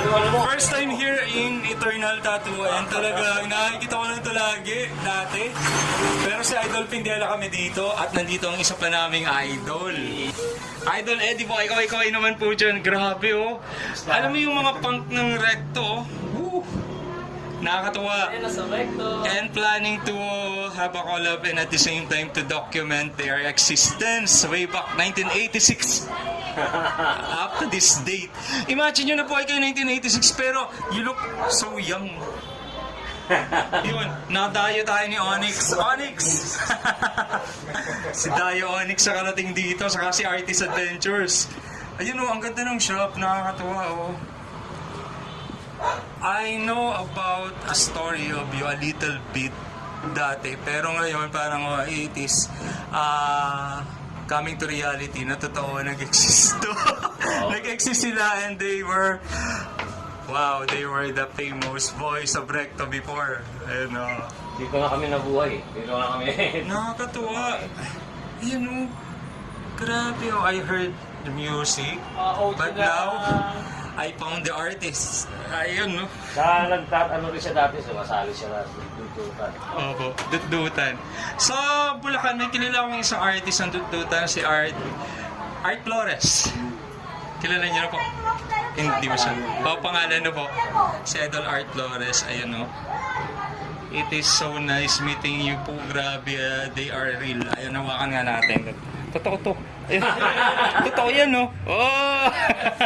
First time here in Eternal Tattoo and talagang nakikita ko na ito lagi, dati. Pero si Idol Pindela kami dito at nandito ang isa pa naming idol. Idol Eddie po, ikaw naman po dyan. Grabe oh. Alam mo yung mga punk ng recto, woo! Nakakatuwa. And planning to have a collab and at the same time to document their existence way back 1986 up to this date. Imagine nyo na po ay kayo 1986 pero you look so young. Yun, nadayo tayo ni Onyx. Onyx! Si Dayo Onyx sa karating dito, saka si Artist Adventures. Ayun oh, ang ganda ng shop, nakakatuwa oh. I know about a story of you a little bit dati, pero ngayon parang it is coming to reality na totoo nag-exist to. Nag-exist sila and they were they were the famous voice of Recto before. And, Dito na kami nabuhay. Dito na kami. nakakatuwa. You know, grabe oh, I heard the music, but now I found the artist. Ayun, no? Ano rin siya dati, sumasali siya sa Dutdutan. Opo, Dutdutan. Sa Bulacan, may kilala akong isang artist ng Dutdutan, si Art Flores. Kilala niyo na po? Hindi mo siya. Pangalan na po. Si Idol Art Flores, ayun, no? It is so nice meeting you po. Grabe, they are real. Ayun, nawakan nga natin. Totoo to. Totoo yan, no? Oh!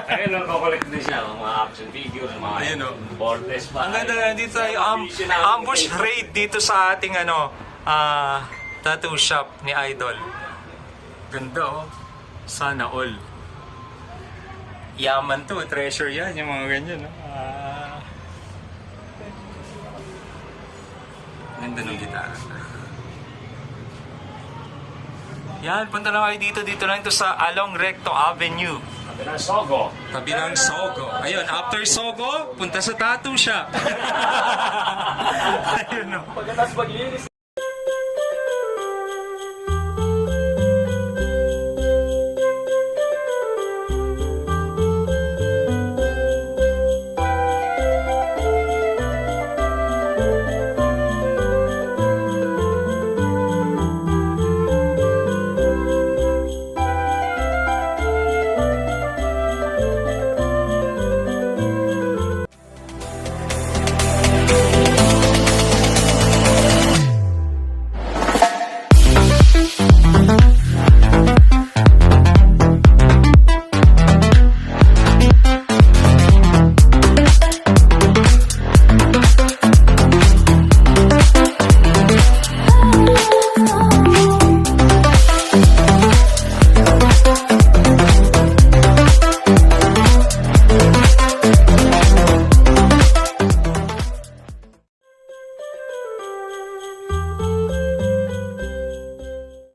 Ayun lang, kukulit din siya. Mga action figure, mga Ayun, no? bordes pa. Ang ganda na dito ay ambush raid dito sa ating tattoo shop ni Idol. Ganda oh. Sana all. Yaman to, treasure yan, yung mga ganyan. No? Ganda ng gitara. Yan, punta lang kayo dito lang ito sa Along Recto Avenue. Tabi ng Sogo. Tabi ng Sogo. Ayun, after Sogo, punta sa tattoo shop. Ayun, no? Pagkatapos maglinis.